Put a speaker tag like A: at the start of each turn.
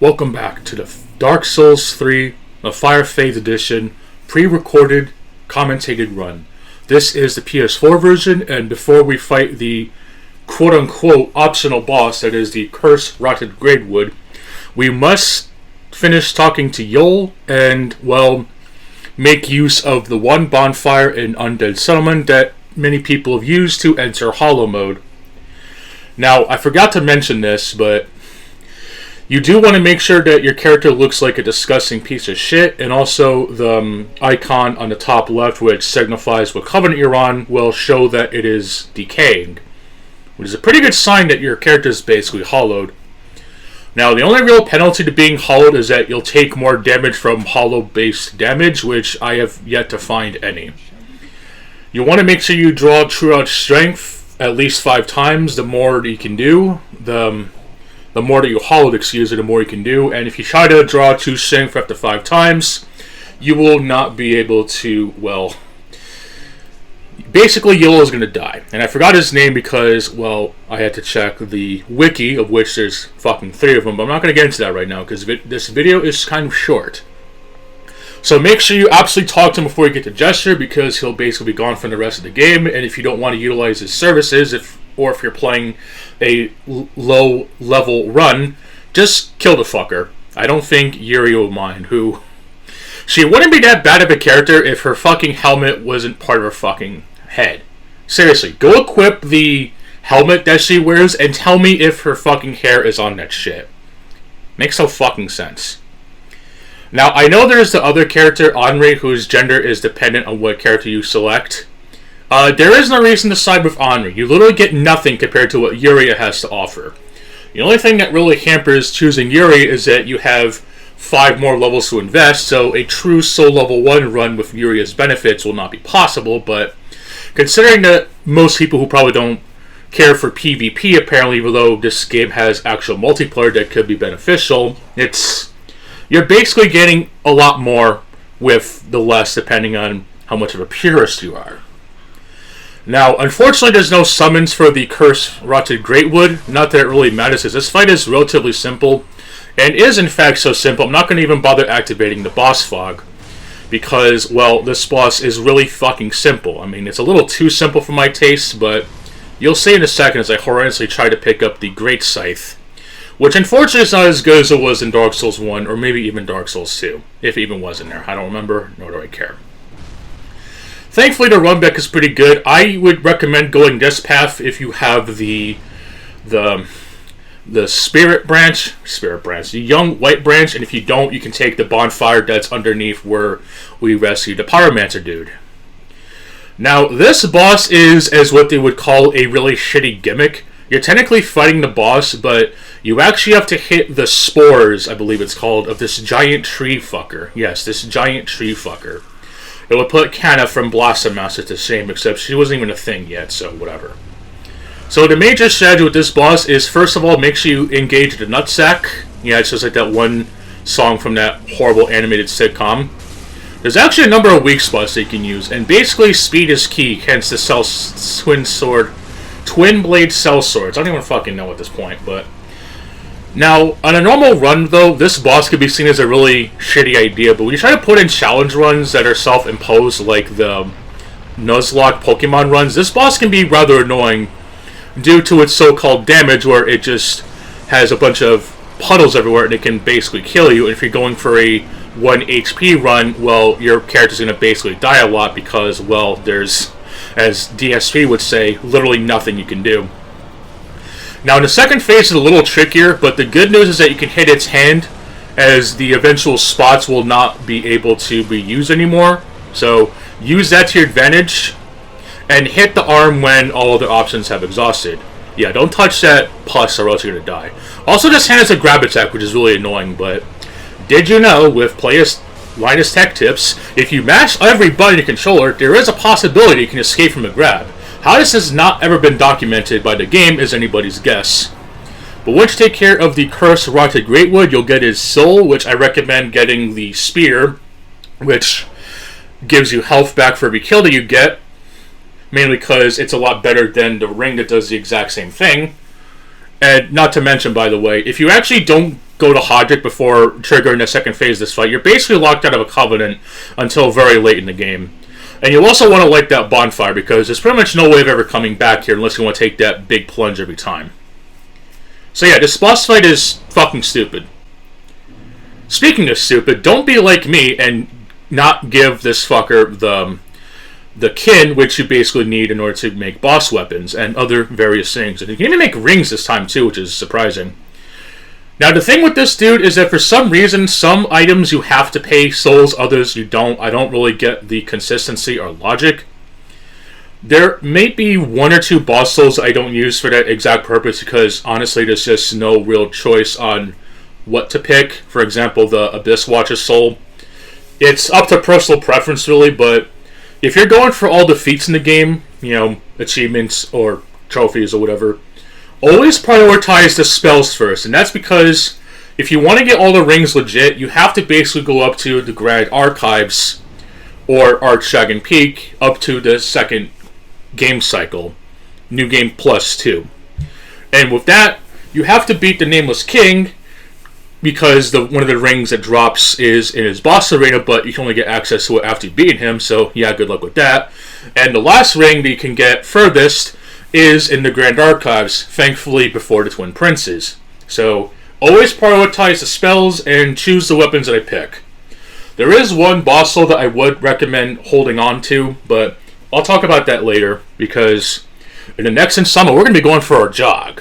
A: Welcome back to the Dark Souls 3, the Fire Fades Edition, pre-recorded, commentated run. This is the PS4 version, and before we fight the quote-unquote optional boss, that is the curse-rotted Greatwood, we must finish talking to Yol and, well, make use of the one bonfire in Undead Settlement that many people have used to enter Hollow Mode. Now, I forgot to mention this, but you do want to make sure that your character looks like a disgusting piece of shit, and also the icon on the top left, which signifies what covenant you're on, will show that it is decaying, which is a pretty good sign that your character is basically hollowed. Now, the only real penalty to being hollowed is that you'll take more damage from hollow-based damage, which I have yet to find any. You want to make sure you draw True Out Strength at least 5 times. The more you can do, the more that you hollowed, the more you can do. And if you try to draw True Strength up to 5 times, you will not be able to, well, basically Yolo is going to die. And I forgot his name because, well, I had to check the wiki, of which there's fucking 3 of them, but I'm not going to get into that right now because this video is kind of short. So make sure you absolutely talk to him before you get to Gesture, because he'll basically be gone from the rest of the game, and if you don't want to utilize his services, if you're playing a low-level run, just kill the fucker. I don't think Yuri will mind, she wouldn't be that bad of a character if her fucking helmet wasn't part of her fucking head. Seriously, go equip the helmet that she wears and tell me if her fucking hair is on that shit. Makes no fucking sense. Now, I know there's the other character, Henri, whose gender is dependent on what character you select. There is no reason to side with Henri. You literally get nothing compared to what Yuria has to offer. The only thing that really hampers choosing Yuri is that you have 5 more levels to invest, so a true Soul Level 1 run with Yuria's benefits will not be possible, but considering that most people who probably don't care for PvP, apparently, even though this game has actual multiplayer that could be beneficial, you're basically getting a lot more with the less, depending on how much of a purist you are. Now, unfortunately, there's no summons for the curse-rotted Greatwood. Not that it really matters, because this fight is relatively simple, and is in fact so simple, I'm not going to even bother activating the boss fog, because, well, this boss is really fucking simple. I mean, it's a little too simple for my taste, but you'll see in a second as I horrendously try to pick up the Great Scythe, which unfortunately is not as good as it was in Dark Souls 1, or maybe even Dark Souls 2, if it even was in there. I don't remember, nor do I care. Thankfully, the runback is pretty good. I would recommend going this path if you have the Spirit Branch, the Young White Branch, and if you don't, you can take the bonfire that's underneath where we rescued the Pyromancer dude. Now, this boss is as what they would call a really shitty gimmick. You're technically fighting the boss, but you actually have to hit the spores, I believe it's called, of this giant tree fucker. Yes, this giant tree fucker. It would put Kanna from Blossom Master to shame, except she wasn't even a thing yet, so whatever. So the major strategy with this boss is, first of all, make sure you engage the nutsack. Yeah, it's just like that one song from that horrible animated sitcom. There's actually a number of weak spots that you can use, and basically speed is key, hence the Twin Blade Cell Swords. I don't even fucking know at this point, but now, on a normal run, though, this boss could be seen as a really shitty idea, but when you try to put in challenge runs that are self-imposed, like the Nuzlocke Pokemon runs, this boss can be rather annoying due to its so-called damage, where it just has a bunch of puddles everywhere and it can basically kill you. And if you're going for a 1 HP run, well, your character's going to basically die a lot because, well, there's, as DS3 would say, literally nothing you can do. Now, in the second phase is a little trickier, but the good news is that you can hit its hand, as the eventual spots will not be able to be used anymore. So, use that to your advantage, and hit the arm when all other options have exhausted. Yeah, don't touch that pus or else you're going to die. Also, this hand has a grab attack, which is really annoying, but did you know, with Linus Tech Tips, if you mash every button in your controller, there is a possibility you can escape from a grab. How this has not ever been documented by the game is anybody's guess. But once you take care of the curse-rotted Greatwood, you'll get his soul, which I recommend getting the spear, which gives you health back for every kill that you get, mainly because it's a lot better than the ring that does the exact same thing. And not to mention, by the way, if you actually don't go to Hodrick before triggering the second phase of this fight, you're basically locked out of a Covenant until very late in the game. And you'll also want to light that bonfire, because there's pretty much no way of ever coming back here unless you want to take that big plunge every time. So yeah, this boss fight is fucking stupid. Speaking of stupid, don't be like me and not give this fucker the kin, which you basically need in order to make boss weapons and other various things. And you can even make rings this time too, which is surprising. Now the thing with this dude is that for some reason, some items you have to pay souls, others you don't. I don't really get the consistency or logic. There may be one or two boss souls I don't use for that exact purpose, because honestly there's just no real choice on what to pick. For example, the Abyss Watcher's soul. It's up to personal preference really, but if you're going for all the feats in the game, you know, achievements or trophies or whatever, always prioritize the spells first. And that's because if you want to get all the rings legit, you have to basically go up to the Grand Archives or Archdragon Peak up to the second game cycle, New Game Plus 2. And with that, you have to beat the Nameless King, because one of the rings that drops is in his boss arena, but you can only get access to it after you beat him, so yeah, good luck with that. And the last ring that you can get furthest is in the Grand Archives, thankfully before the Twin Princes. So always prioritize the spells and choose the weapons that I pick. There is one boss soul that I would recommend holding on to, but I'll talk about that later, because in the next Insama, we're going to be going for our jog.